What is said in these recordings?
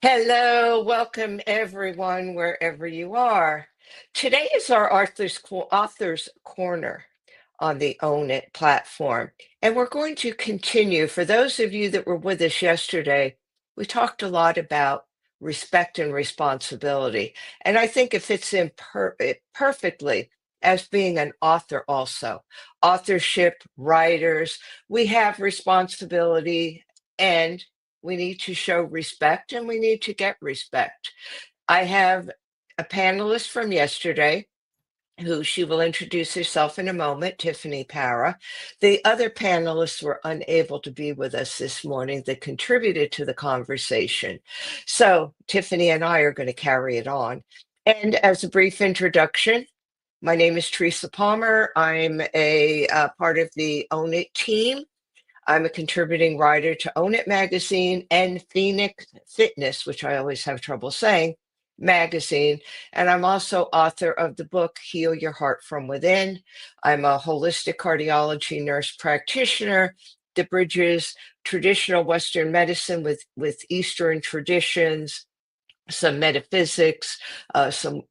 Hello, welcome everyone, wherever you are. Today is our Authors Corner on the Own It platform. And we're going to continue. For those of you that were with us yesterday, we talked a lot about respect and responsibility. And I think it fits in perfectly as being an author also. Authorship, writers, we have responsibility and we need to show respect and we need to get respect. I have a panelist from yesterday who she will introduce herself in a moment, Tiffany Para. The other panelists were unable to be with us this morning that contributed to the conversation. So Tiffany and I are going to carry it on. And as a brief introduction, my name is Teresa Palmer. I'm a part of the Own It team. I'm a contributing writer to Own It magazine and Phoenix Fitness, which I always have trouble saying, magazine. And I'm also author of the book Heal Your Heart from Within. I'm a holistic cardiology nurse practitioner that bridges traditional Western medicine with Eastern traditions, some metaphysics, some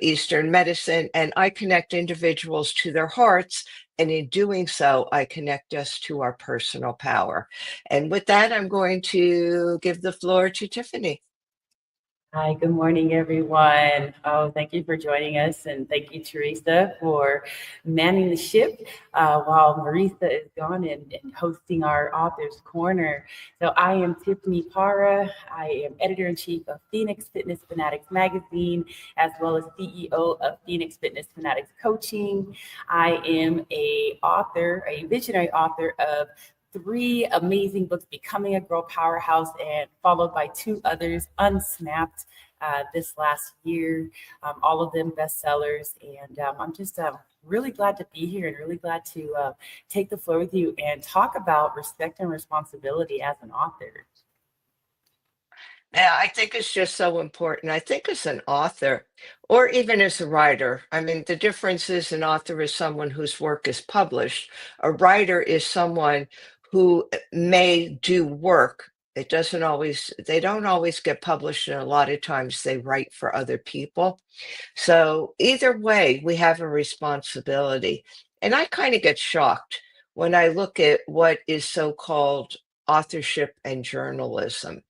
Eastern medicine, and I connect individuals to their hearts. And in doing so, I connect us to our personal power. And with that, I'm going to give the floor to Tiffany. Hi, good morning, everyone. Oh, thank you for joining us, and thank you, Teresa, for manning the ship while Marisa is gone and hosting our Authors Corner. So I am Tiffany Para. I am editor-in-chief of Phoenix Fitness Fanatics magazine, as well as CEO of Phoenix Fitness Fanatics Coaching. I am a visionary author of 3 amazing books, Becoming a Girl Powerhouse, and followed by 2 others, Unsnapped, this last year, all of them bestsellers. And I'm just really glad to be here and really glad to take the floor with you and talk about respect and responsibility as an author. Yeah, I think it's just so important. I think as an author, or even as a writer, I mean, the difference is an author is someone whose work is published. A writer is someone who may do work. They don't always get published, and a lot of times they write for other people. So either way, we have a responsibility. And I kind of get shocked when I look at what is so-called authorship and journalism.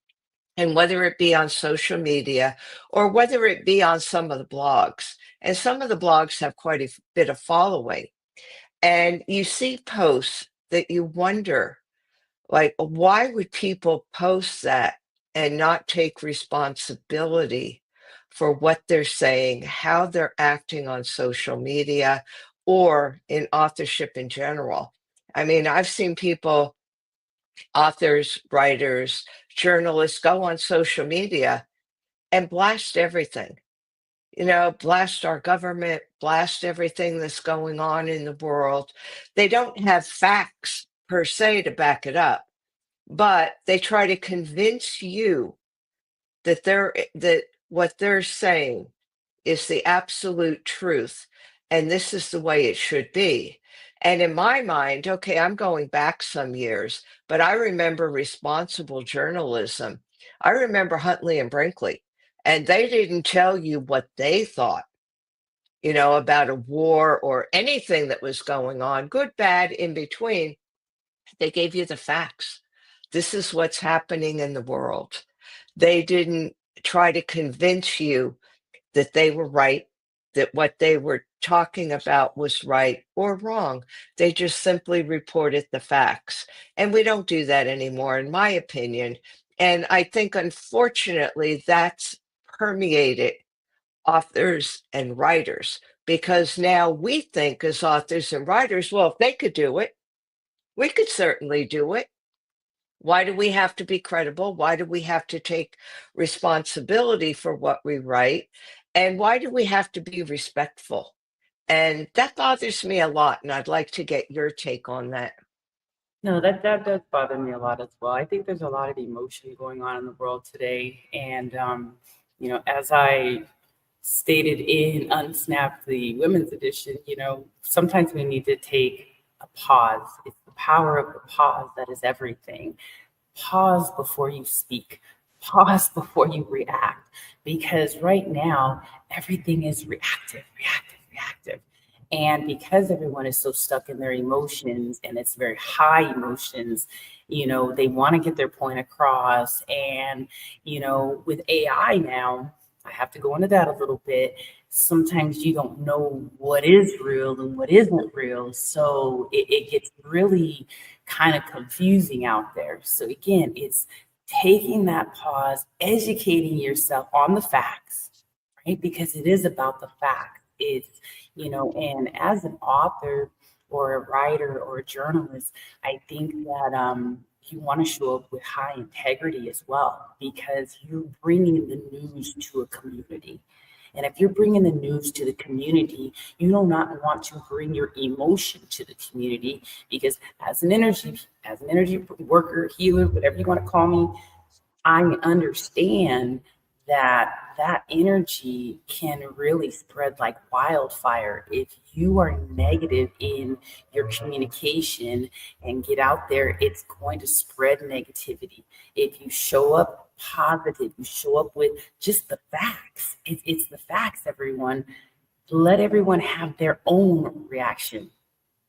And whether it be on social media or whether it be on some of the blogs, and some of the blogs have quite a bit of following, and you see posts that you wonder, like, why would people post that and not take responsibility for what they're saying, how they're acting on social media or in authorship in general? I mean, I've seen people, authors, writers, journalists go on social media and blast everything. Blast our government, blast everything that's going on in the world. They don't have facts per se to back it up, but they try to convince you that what they're saying is the absolute truth, and this is the way it should be. And in my mind, okay, I'm going back some years, but I remember responsible journalism. I remember Huntley and Brinkley, and they didn't tell you what they thought, about a war or anything that was going on, good, bad, in between. They gave you the facts. This is what's happening in the world. They didn't try to convince you that they were right, that what they were talking about was right or wrong. They just simply reported the facts. And we don't do that anymore, in my opinion. And I think, unfortunately, that's permeated authors and writers because now we think, as authors and writers, well, if they could do it, we could certainly do it. Why do we have to be credible? Why do we have to take responsibility for what we write? And why do we have to be respectful? And that bothers me a lot. And I'd like to get your take on that. No, that does bother me a lot as well. I think there's a lot of emotion going on in the world today. And, as I stated in Unsnap, the women's edition, sometimes we need to take a pause. It's the power of the pause that is everything. Pause before you speak. pause before you react, because right now everything is reactive, reactive, reactive. And because everyone is so stuck in their emotions and it's very high emotions, they want to get their point across. And, with AI now, I have to go into that a little bit. Sometimes you don't know what is real and what isn't real. So it gets really kind of confusing out there. So again, it's taking that pause, educating yourself on the facts, right? Because it is about the facts. And as an author or a writer or a journalist, I think that you want to show up with high integrity as well, because you're bringing the news to a community. And if you're bringing the news to the community, you do not want to bring your emotion to the community, because as an energy worker, healer, whatever you want to call me, I understand that that energy can really spread like wildfire if you are negative in your communication and get out there. It's going to spread negativity. If you show up positive, you show up with just the facts. It's the facts, everyone. Let everyone have their own reaction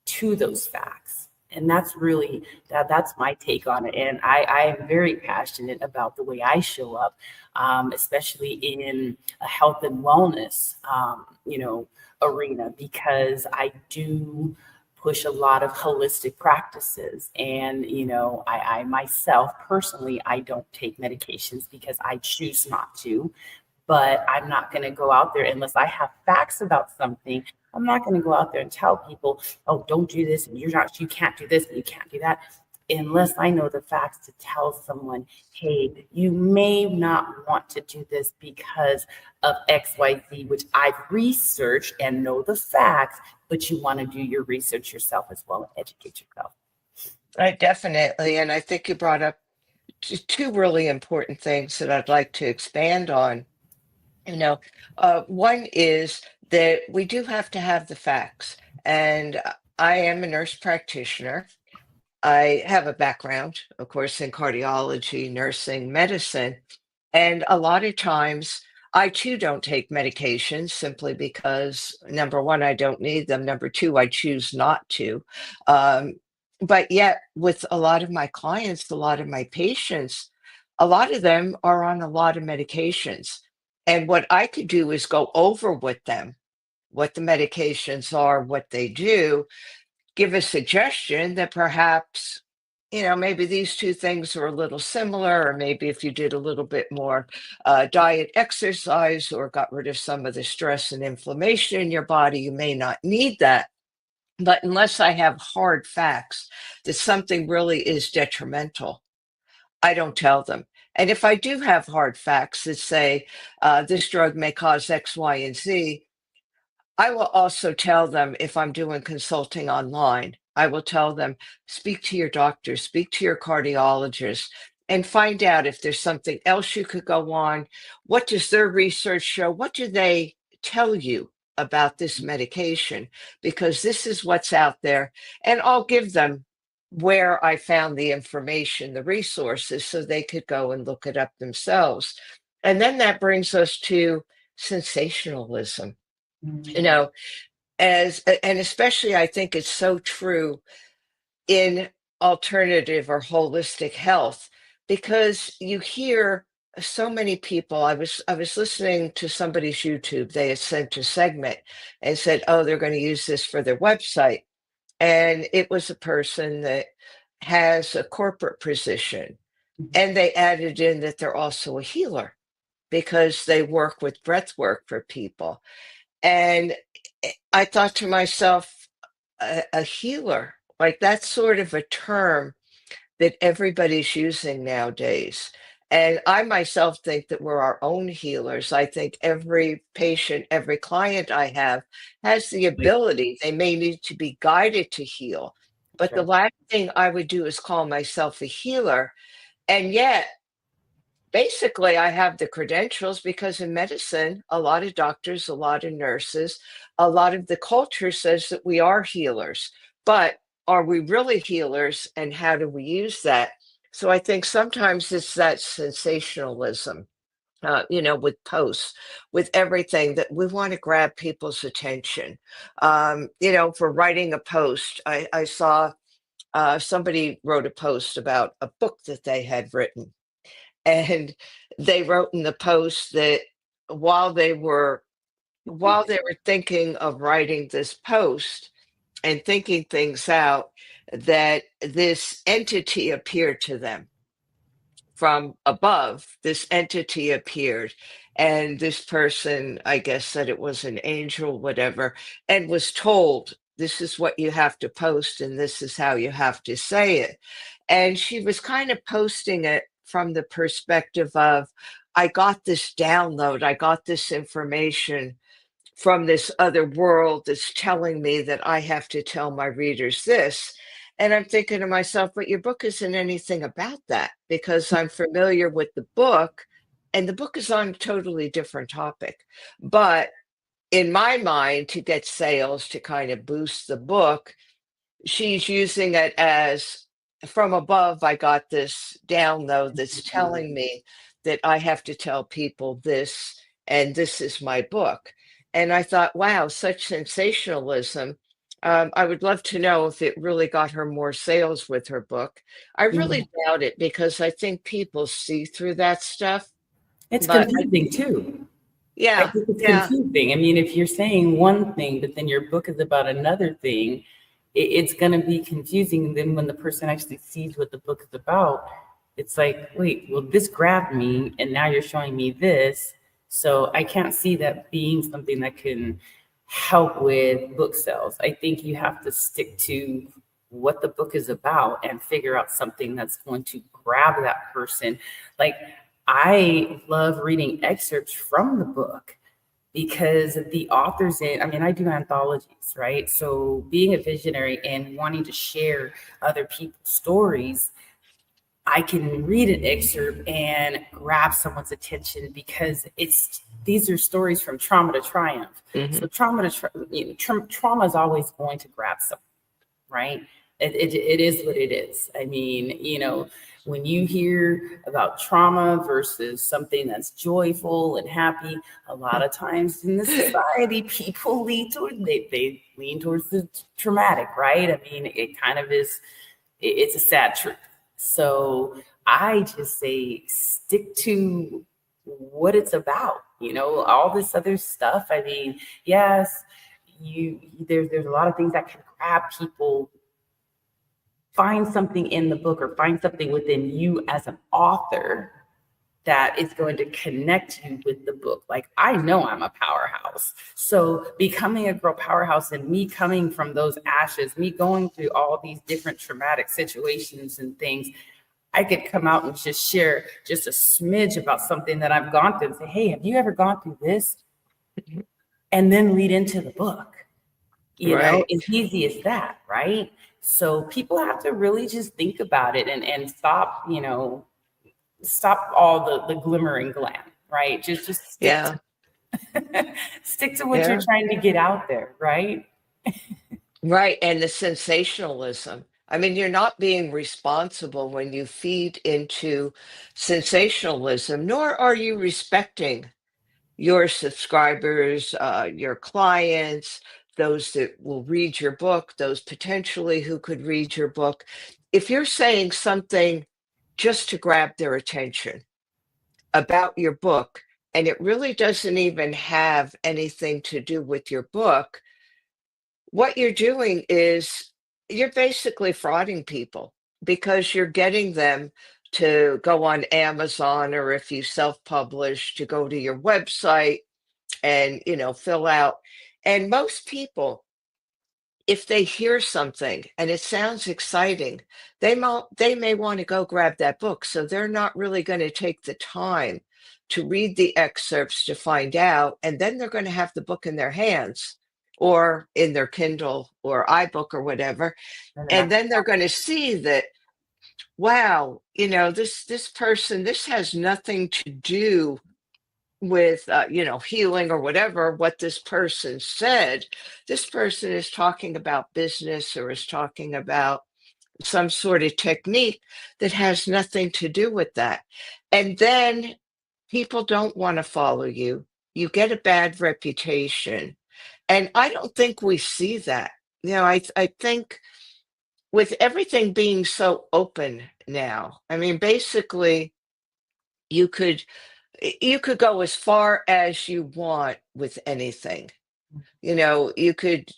to those facts. And that's really that's my take on it. And I am very passionate about the way I show up, especially in a health and wellness arena, because I do push a lot of holistic practices. And I myself personally, I don't take medications because I choose not to. But I'm not going to go out there unless I have facts about something. I'm not going to go out there and tell people, oh, don't do this, and you can't do this, and you can't do that, unless I know the facts to tell someone, hey, you may not want to do this because of XYZ, which I've researched and know the facts, but you want to do your research yourself as well and educate yourself. I definitely, and I think you brought up two really important things that I'd like to expand on. One is that we do have to have the facts. And I am a nurse practitioner. I have a background, of course, in cardiology, nursing, medicine. And a lot of times I too don't take medications simply because number one, I don't need them. Number two, I choose not to. Um, but yet, with a lot of my clients, a lot of my patients, a lot of them are on a lot of medications. And what I could do is go over with them what the medications are, what they do, give a suggestion that perhaps, maybe these two things are a little similar, or maybe if you did a little bit more diet, exercise, or got rid of some of the stress and inflammation in your body, you may not need that. But unless I have hard facts that something really is detrimental, I don't tell them. And if I do have hard facts that say this drug may cause X, Y, and Z, I will also tell them if I'm doing consulting online, I will tell them, speak to your doctor, speak to your cardiologist, and find out if there's something else you could go on. What does their research show? What do they tell you about this medication? Because this is what's out there. And I'll give them where I found the information, the resources, so they could go and look it up themselves. And then that brings us to sensationalism. you Mm. know and especially I think it's so true in alternative or holistic health, because you hear so many people. I was listening to somebody's YouTube. They had sent a segment and said, oh, they're going to use this for their website, and it was a person that has a corporate position, Mhm. and they added in that they're also a healer because they work with breath work for people. And I thought to myself, a healer, like that's sort of a term that everybody's using nowadays. And I myself think that we're our own healers. I think every patient, every client I have has the Like, ability. They may need to be guided to heal. But the sure. last thing I would do is call myself a healer. And yet, basically, I have the credentials because in medicine, a lot of doctors, a lot of nurses, a lot of the culture says that we are healers. But are we really healers, and how do we use that? So I think sometimes it's that sensationalism, with posts, with everything that we want to grab people's attention. For writing a post, I saw somebody wrote a post about a book that they had written, and they wrote in the post that while they were while they were thinking of writing this post and thinking things out, that this entity appeared to them from above. This entity appeared, and this person, I guess, said it was an angel, whatever, and was told, this is what you have to post and this is how you have to say it. And she was kind of posting it from the perspective of, I got this download, I got this information from this other world that's telling me that I have to tell my readers this. And I'm thinking to myself, but your book isn't anything about that, because I'm familiar with the book and the book is on a totally different topic. But in my mind, to get sales, to kind of boost the book, she's using it as, from above, I got this download that's telling me that I have to tell people this, and this is my book. And I thought, wow, such sensationalism. I would love to know if it really got her more sales with her book. I Yeah. really doubt it, because I think people see through that stuff. It's But confusing too. I yeah, think it's yeah, confusing. I mean, if you're saying one thing, but then your book is about another thing, it's going to be confusing. And then when the person actually sees what the book is about, it's like, wait, well, this grabbed me, and now you're showing me this. So I can't see that being something that can help with book sales. I think you have to stick to what the book is about and figure out something that's going to grab that person. Like, I love reading excerpts from the book because the authors in, I mean, I do anthologies, right? So being a visionary and wanting to share other people's stories, I can read an excerpt and grab someone's attention because these are stories from trauma to triumph. hmm So trauma is always going to grab someone, right? It is what it is. I mean, when you hear about trauma versus something that's joyful and happy, a lot of times in the society, people lean toward they lean towards the traumatic, right? I mean, it kind of is. It's a sad truth. So I just say stick to what it's about. All this other stuff. I mean, yes, there's a lot of things that can grab people. Find something in the book or find something within you as an author that is going to connect you with the book. Like, I know I'm a powerhouse. So becoming a girl powerhouse and me coming from those ashes, me going through all these different traumatic situations and things, I could come out and just share just a smidge about something that I've gone through and say, hey, have you ever gone through this? And then lead into the book. right. As easy as that, right? So people have to really just think about it and stop, stop all the glimmer and glam, right? Just Yeah, stick to what you're yeah. trying to get out there, right? Right, and the sensationalism. I mean, you're not being responsible when you feed into sensationalism, nor are you respecting your subscribers, your clients, those that will read your book, those potentially who could read your book. If you're saying something just to grab their attention about your book, and it really doesn't even have anything to do with your book, what you're doing is you're basically frauding people, because you're getting them to go on Amazon, or if you self-publish, to go to your website and, fill out. And most people, if they hear something and it sounds exciting, they may want to go grab that book. So they're not really going to take the time to read the excerpts to find out, and then they're going to have the book in their hands or in their Kindle or iBook or whatever, And then and I, then they're going to see that, wow, this person, this has nothing to do with healing or whatever. What this person said, this person is talking about business, or is talking about some sort of technique that has nothing to do with that. And then people don't want to follow you. You get a bad reputation. And I don't think we see that. I think with everything being so open now, I mean, basically, you could you could go as far as you want with anything. You could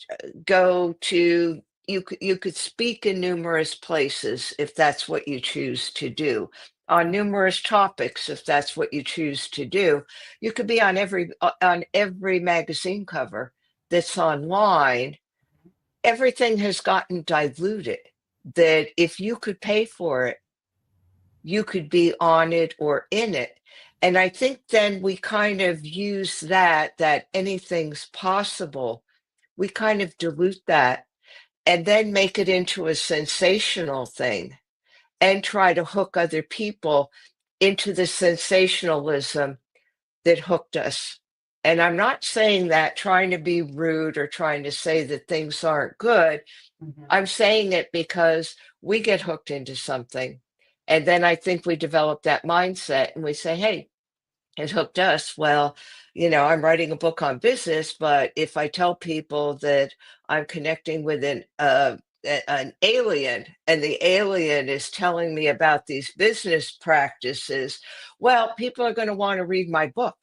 go to you could speak in numerous places if that's what you choose to do, on numerous topics if that's what you choose to do. You could be on every magazine cover that's online. Everything has gotten diluted, that if you could pay for it, you could be on it or in it. And I think then we kind of use that anything's possible. We kind of dilute that and then make it into a sensational thing and try to hook other people into the sensationalism that hooked us. And I'm not saying that trying to be rude or trying to say that things aren't good. Mhm. I'm saying it because we get hooked into something. And then I think we develop that mindset and we say, hey, it hooked us. Well, I'm writing a book on business, but if I tell people that I'm connecting with an alien and the alien is telling me about these business practices, well, people are going to want to read my book.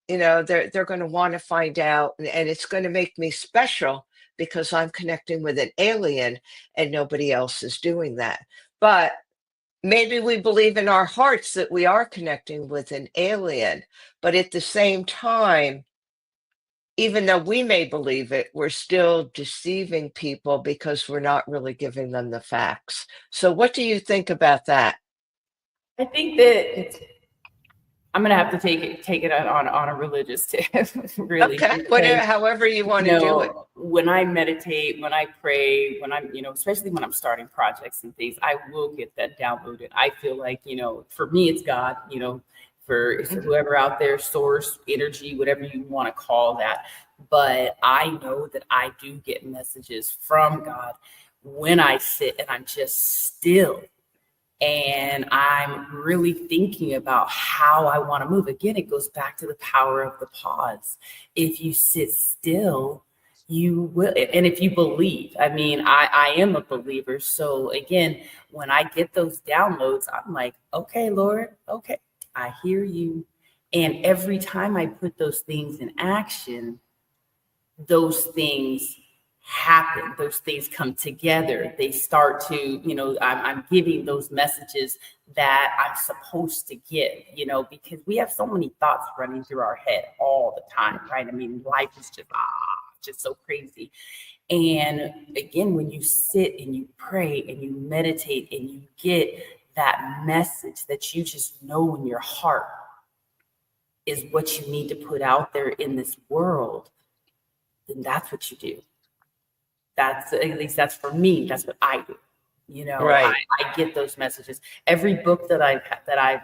They're going to want to find out, and it's going to make me special because I'm connecting with an alien and nobody else is doing that. But maybe we believe in our hearts that we are connecting with an alien, but at the same time, even though we may believe it, we're still deceiving people because we're not really giving them the facts. So, what do you think about that? I think that I'm gonna have to take it on a religious tip, really, Okay, whatever, because however you want to do it. when I meditate, when I pray, when I'm, especially when I'm starting projects and things, I will get that downloaded. I feel like, for me, it's God, for Mhm. whoever out there, source, energy, whatever you want to call that. But I know that I do get messages from God when I sit and I'm just still and I'm really thinking about how I want to move. Again, it goes back to the power of the pause. If you sit still, you will, and if you believe, I mean, I am a believer. So again, when I get those downloads, I'm like, okay, Lord, okay, I hear you. And every time I put those things in action, those things happen, those things come together, they start to, I'm giving those messages that I'm supposed to give, because we have so many thoughts running through our head all the time, right? I mean, life is just so crazy. And again, when you sit and you pray and you meditate and you get that message that you just know in your heart is what you need to put out there in this world, then that's what you do. That's, at least that's for me. That's what I do. I, Right. I get those messages. Every book that I've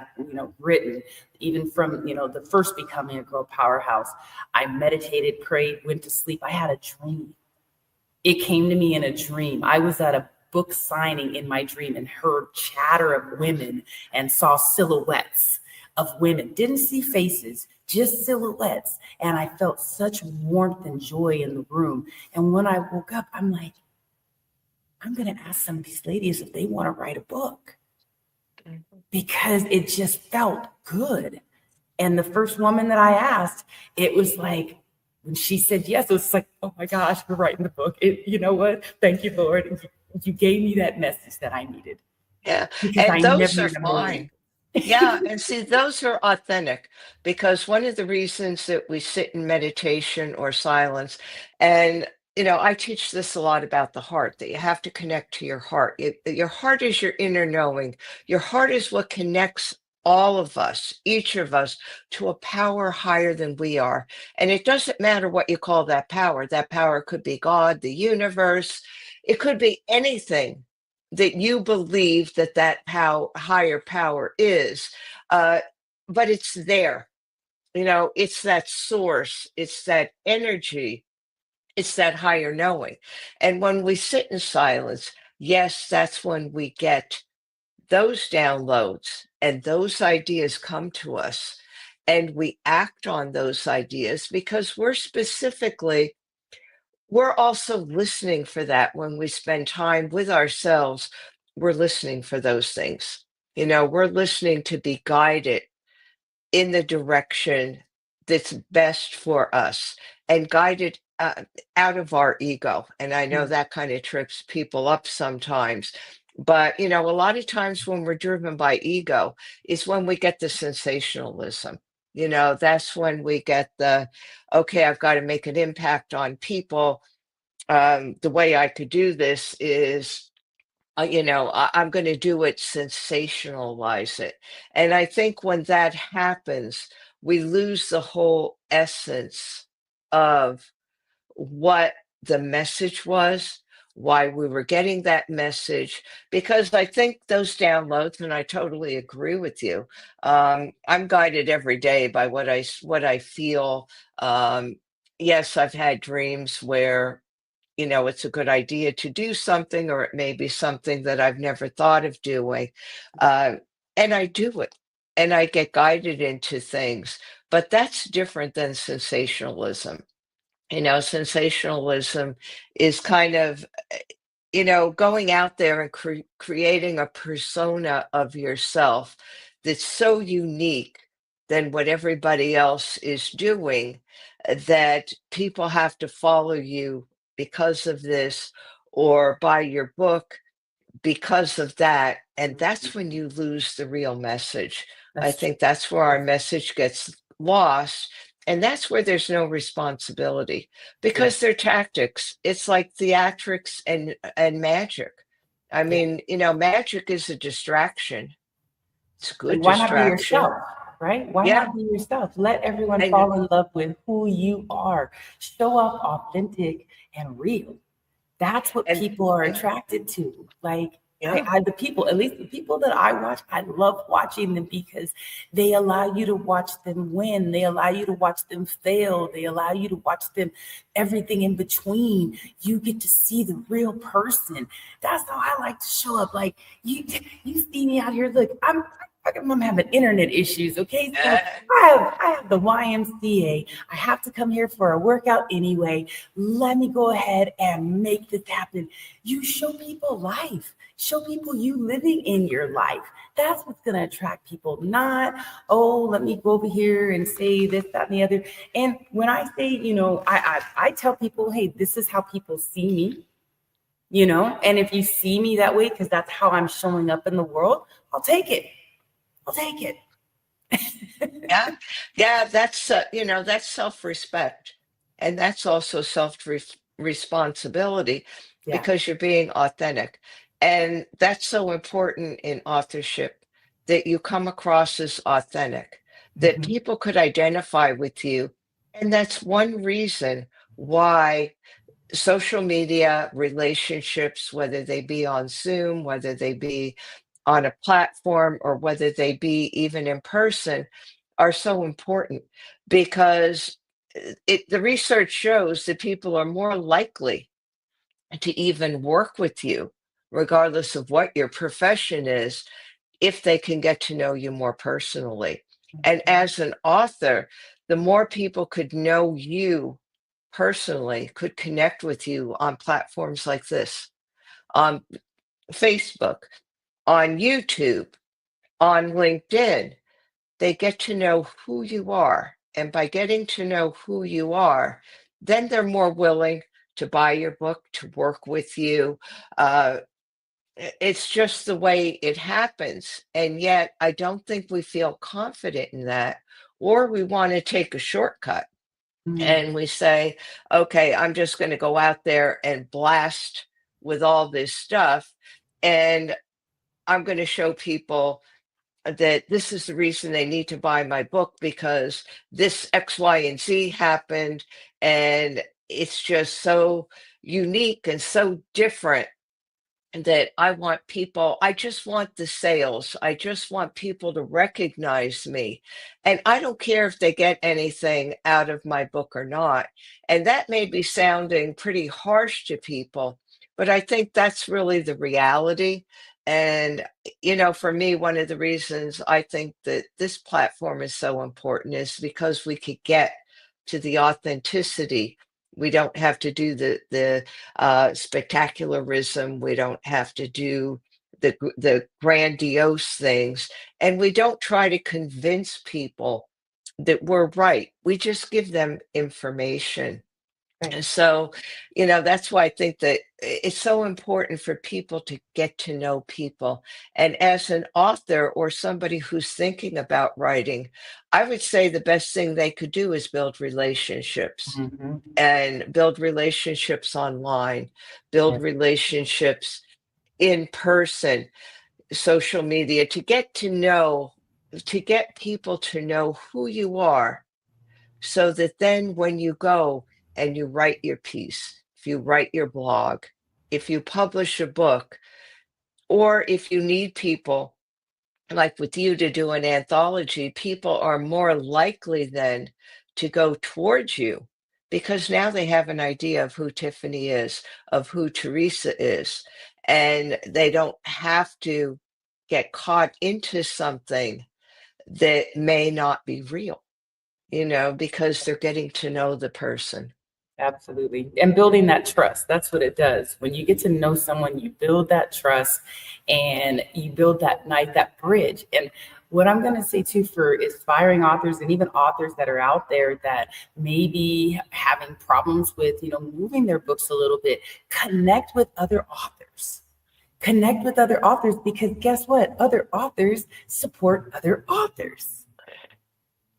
written, even from the first Becoming a Girl Powerhouse, I meditated, prayed, went to sleep. I had a dream. It came to me in a dream. I was at a book signing in my dream and heard chatter of women and saw silhouettes of women. Didn't see faces, just silhouettes. And I felt such warmth and joy in the room. And when I woke up, I'm like, I'm going to ask some of these ladies if they want to write a book because it just felt good. And the first woman that I asked, it was like, when she said yes, it was like, oh my gosh, we're writing the book. You know what? Thank you, Lord. You gave me that message that I needed Yeah. because And I those never are even believed. fine. Yeah, and see, those are authentic because one of the reasons that we sit in meditation or silence, and I teach this a lot about the heart, that you have to connect to your heart. Your heart is your inner knowing. Your heart is what connects all of us, each of us, to a power higher than we are. And it doesn't matter what you call that power. That power could be God, the universe, it could be anything that you believe that higher power is, uh, but it's there. It's that source, it's that energy, it's that higher knowing. And when we sit in silence, yes, that's when we get those downloads and those ideas come to us and we act on those ideas because we're also listening for that when we spend time with ourselves. We're listening for those things. We're listening to be guided in the direction that's best for us and guided out of our ego. And I know Mm. that kind of trips people up sometimes. But, a lot of times when we're driven by ego is when we get the sensationalism. That's when we get okay, I've got to make an impact on people. The way I could do this is I'm going to do it, sensationalize it. And I think when that happens, we lose the whole essence of what the message was, why we were getting that message, because I think those downloads, and I totally agree with you. I'm guided every day by what I feel. Yes, I've had dreams where it's a good idea to do something, or it may be something that I've never thought of doing. Uh, and I do it and I get guided into things. But that's different than sensationalism. Sensationalism is kind of, going out there and creating a persona of yourself that's so unique than what everybody else is doing, that people have to follow you because of this or buy your book because of that. And that's when you lose the real message. I That's true. think that's where our message gets lost. And that's where there's no responsibility Yeah. because they're tactics. It's like theatrics and magic. I Yeah. mean, magic is a distraction. It's a Like, good why not be distraction. yourself, right? Why Yeah. not be yourself? Let everyone And fall in love with who you are. Show up authentic and real. That's what and people are and attracted to. Like, yeah. the people, at least the people that I watch, I love watching them because they allow you to watch them win. They allow you to watch them fail. They allow you to watch them everything in between. You get to see the real person. That's how I like to show up. Like, you see me out here. Look, I'm having internet issues. Okay, so uh, I have the YMCA. I have to come here for a workout anyway. Let me go ahead and make this happen. You show people life. Show people you living in your life. That's what's going to attract people. Not, oh, let me go over here and say this, that, and the other. And when I say, I tell people, hey, this is how people see me. And if you see me that way, because that's how I'm showing up in the world, I'll take it. I'll take it. yeah. Yeah, that's self-respect. And that's also responsibility Yeah. because you're being authentic. And that's so important in authorship, that you come across as authentic, that Mhm. people could identify with you. And that's one reason why social media relationships, whether they be on Zoom, whether they be on a platform, or whether they be even in person, are so important because the research shows that people are more likely to even work with you, regardless of what your profession is, if they can get to know you more personally. And as an author, the more people could know you personally, could connect with you on platforms like this, on Facebook, on YouTube, on LinkedIn, they get to know who you are. And by getting to know who you are, then they're more willing to buy your book, to work with you. Uh, it's just the way it happens. And yet, I don't think we feel confident in that, or we want to take a shortcut Mm. and we say, okay, I'm just going to go out there and blast with all this stuff. And I'm going to show people that this is the reason they need to buy my book because this X, Y, and Z happened. And it's just so unique and so different that I just want the sales. I just want people to recognize me. And I don't care if they get anything out of my book or not. And that may be sounding pretty harsh to people, But I think that's really the reality. And, for me, one of the reasons I think that this platform is so important is because we could get to the authenticity. We don't have to do the spectacularism. We don't have to do the grandiose things, and we don't try to convince people that we're right. We just give them information. Right. And so, that's why I think that it's so important for people to get to know people. And as an author or somebody who's thinking about writing, I would say the best thing they could do is build relationships Mhm. and build relationships online, build Yes, relationships in person, social media, to get people to know who you are, so that then when you go and you write your piece, if you write your blog, if you publish a book, or if you need people like with you to do an anthology, people are more likely then to go towards you because now they have an idea of who Tiffany is, of who Teresa is, and they don't have to get caught into something that may not be real, because they're getting to know the person. absolutely. And building that trust, that's what it does. When you get to know someone, you build that trust and you build that bridge. And what I'm going to say too for aspiring authors and even authors that are out there that may be having problems with, moving their books a little bit, connect with other authors. Connect with other authors because guess what? Other authors support other authors.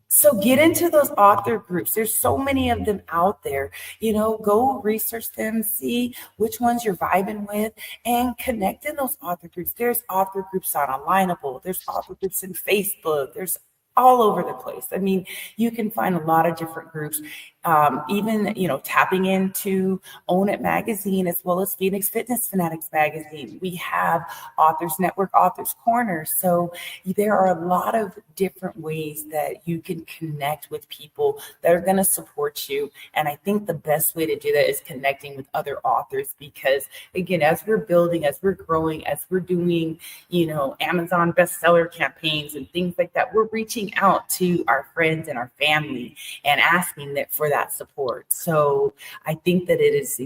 So get into those author groups. There's so many of them out there. Go research them, see which ones you're vibing with, and connect in those author groups. There's author groups on Alignable. There's author groups in Facebook. There's all over the place. I mean, you can find a lot of different groups. Even tapping into Own It magazine as well as Phoenix Fitness Fanatics magazine. We have Authors Network, Authors Corner. So there are a lot of different ways that you can connect with people that are going to support you. And I think the best way to do that is connecting with other authors because, again, as we're building, as we're growing, as we're doing, Amazon bestseller campaigns and things like that, we're reaching out to our friends and our family and asking that for that support. So I think that it is,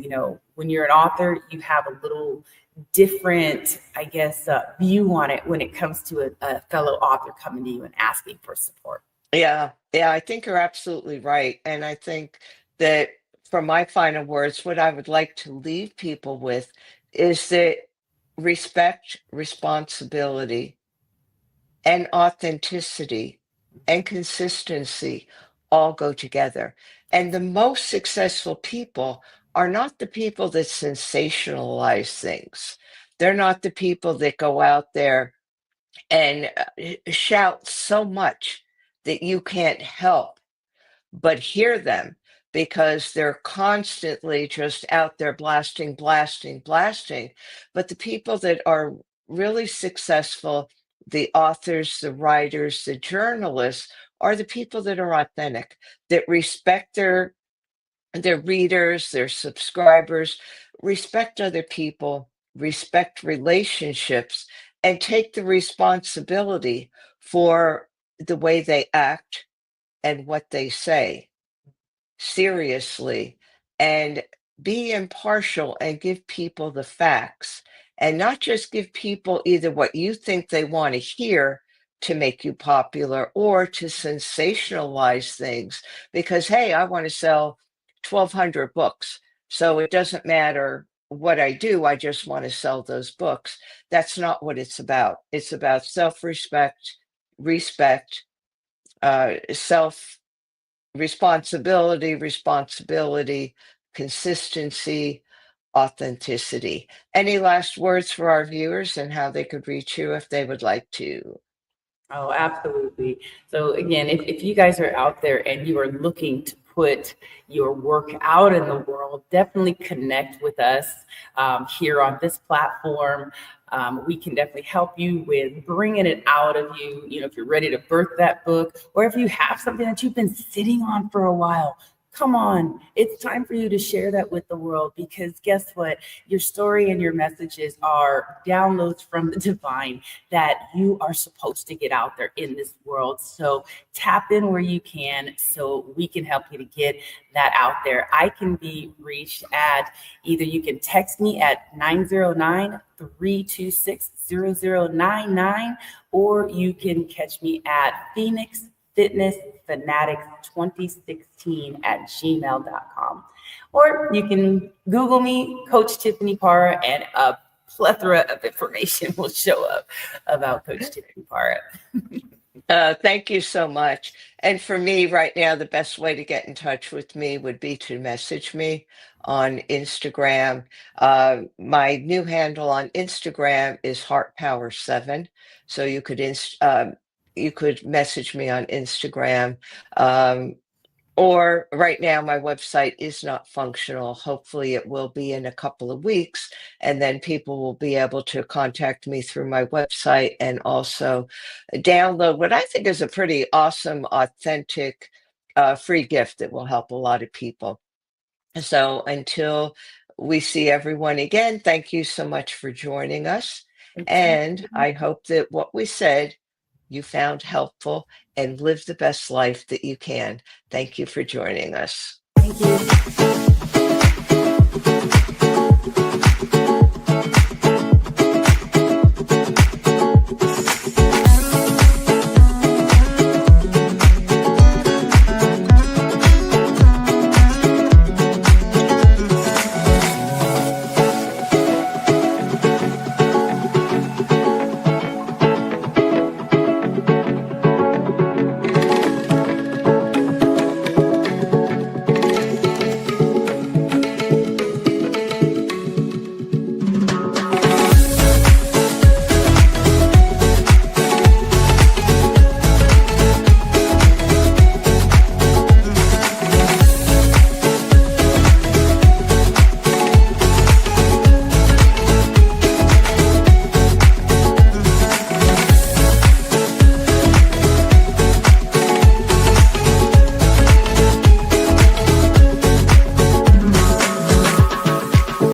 when you're an author, you have a little different, I guess, view on it when it comes to a fellow author coming to you and asking for support. Yeah, yeah, I think you're absolutely right. And I think that for my final words, what I would like to leave people with is that respect, responsibility, and authenticity and consistency all go together. And the most successful people are not the people that sensationalize things. They're not the people that go out there and shout so much that you can't help but hear them because they're constantly just out there blasting, blasting, blasting. But the people that are really successful, the authors, the writers, the journalists, are the people that are authentic, that respect their readers, their subscribers, respect other people, respect relationships, and take the responsibility for the way they act and what they say seriously, and be impartial and give people the facts and not just give people either what you think they want to hear to make you popular or to sensationalize things because hey, I want to sell 1200 books, so it doesn't matter what I do, I just want to sell those books. That's not what it's about. It's about self-respect, respect, self responsibility, consistency, authenticity. Any last words for our viewers and how they could reach you if they would like to? Oh, absolutely. So again, if you guys are out there and you are looking to put your work out in the world, definitely connect with us here on this platform. We can definitely help you with bringing it out of you. If you're ready to birth that book, or if you have something that you've been sitting on for a while, come on, it's time for you to share that with the world, because guess what? Your story and your messages are downloads from the divine that you are supposed to get out there in this world. So tap in where you can so we can help you to get that out there. I can be reached at either you can text me at 909-326-0099, or you can catch me at Phoenix Fitness Fanatics 2016 at gmail.com. Or you can Google me, Coach Tiffany Parra, and a plethora of information will show up about Coach Tiffany Parra. Thank you so much. And for me right now, the best way to get in touch with me would be to message me on Instagram. My new handle on Instagram is HeartPower7. So you could message me on Instagram. Or right now, my website is not functional. Hopefully, it will be in a couple of weeks, and then people will be able to contact me through my website and also download what I think is a pretty awesome, authentic, free gift that will help a lot of people. So until we see everyone again, thank you so much for joining us. And I hope that what we said you found helpful and live the best life that you can. Thank you for joining us. Thank you.